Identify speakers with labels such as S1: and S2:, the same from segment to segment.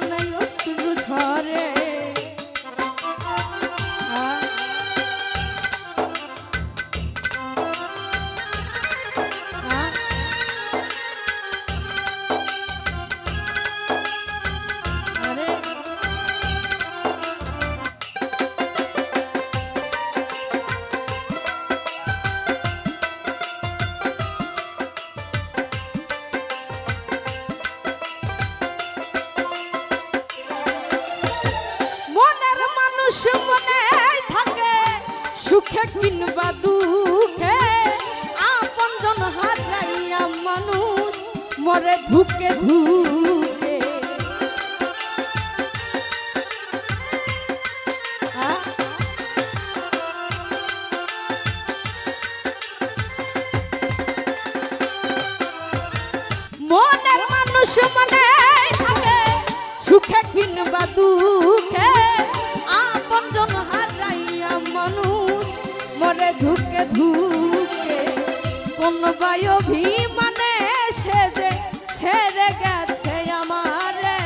S1: নয়নে অশ্রু ঝরে সুখে কিংবা দুঃখে আপনজন হারাইয়া মানুষ মরে ধুকে ধুকে মনের মানুষ মনে থাকে সুখে কিংবা দুঃখে আপনজন হারাইয়া মানুষ মরে ধুকে ধুকে কোন অভিমানে সে যে ছেড়ে গেছে আমারে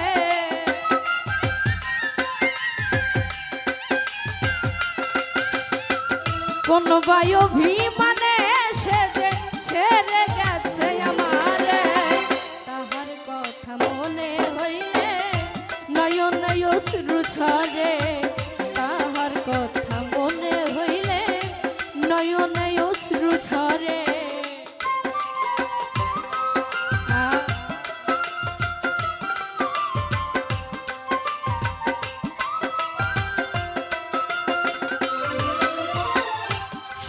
S1: কোন অভিমানে সে যে ছেড়ে গেছে আমারে তাহার কথা মনে হইলে নয়নে অশ্রু ঝরে তাহার কথা মনে হইলে নয়নে অশ্রু ঝরে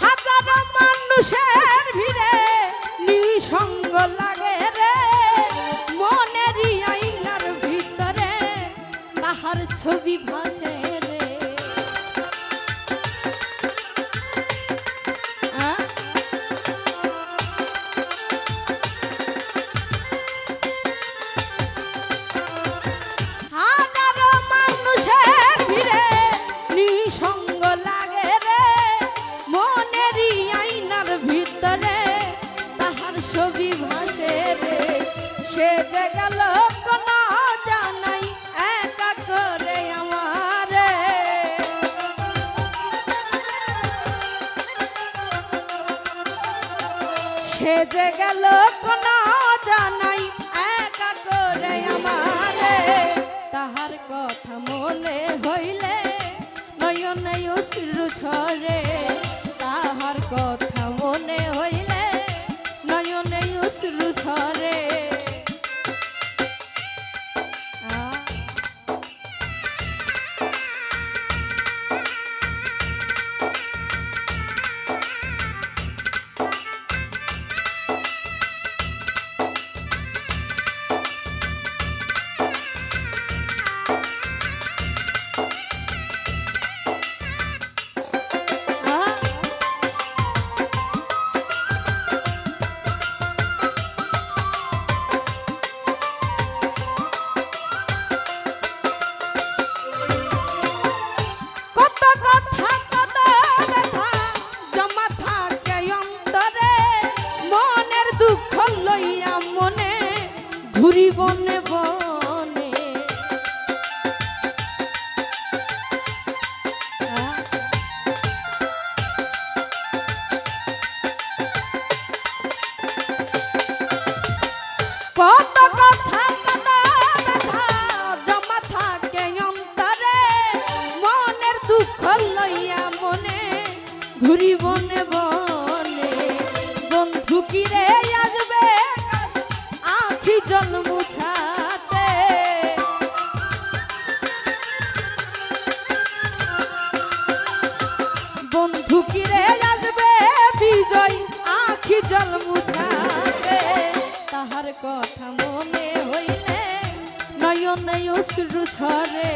S1: হাজারো মানুষের ভিড়ে নিঃসঙ্গ লাগে রে মনেরই আয়নার ভিতরে তাহার ছবি ভাসে রে সে যে গেল কোন জানাই একা করে আমারে সে যে গেল কোন জানাই একা করে আমারে তাহার কথা মনে হইলে নয়নে অশ্রু ঝরে তাহার কথা মনে হইলে নয়নে অশ্রু ঝরে ঘুরি বনে বনে কত কথা কত ব্যথা জমা থাকে অন্তরে মনের দুঃখ লইয়া মনে ঘুরি বনে বনে বন্ধু কিরে আসবে আখি জল মুছাতে বন্ধু কিরে আসবে বিজয় আখি জল মুছাতে তাহার কথা মনে হইলে নয়নে অশ্রু ঝরে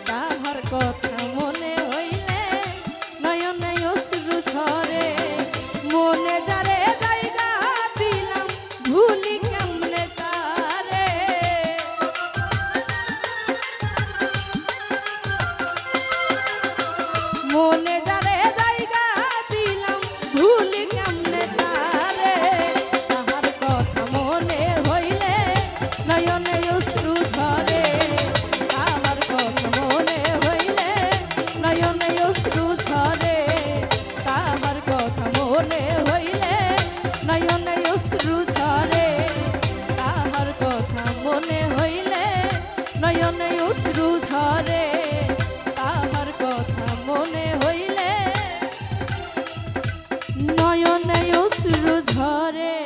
S1: তাহার কথা মনে হইলে নয়নে অশ্রু ঝরে মনে যারে জায়গা দিলাম ভুলি কেমনে তারে মনে যারে জায়গা দিলাম ভুলি কেমনে তারে তাহার কথা মনে হইলে নয়নে অশ্রু ঝরে নয়নে অশ্রু ঝরে তাহার কথা মনে হইলে নয়নে অশ্রু ঝরে।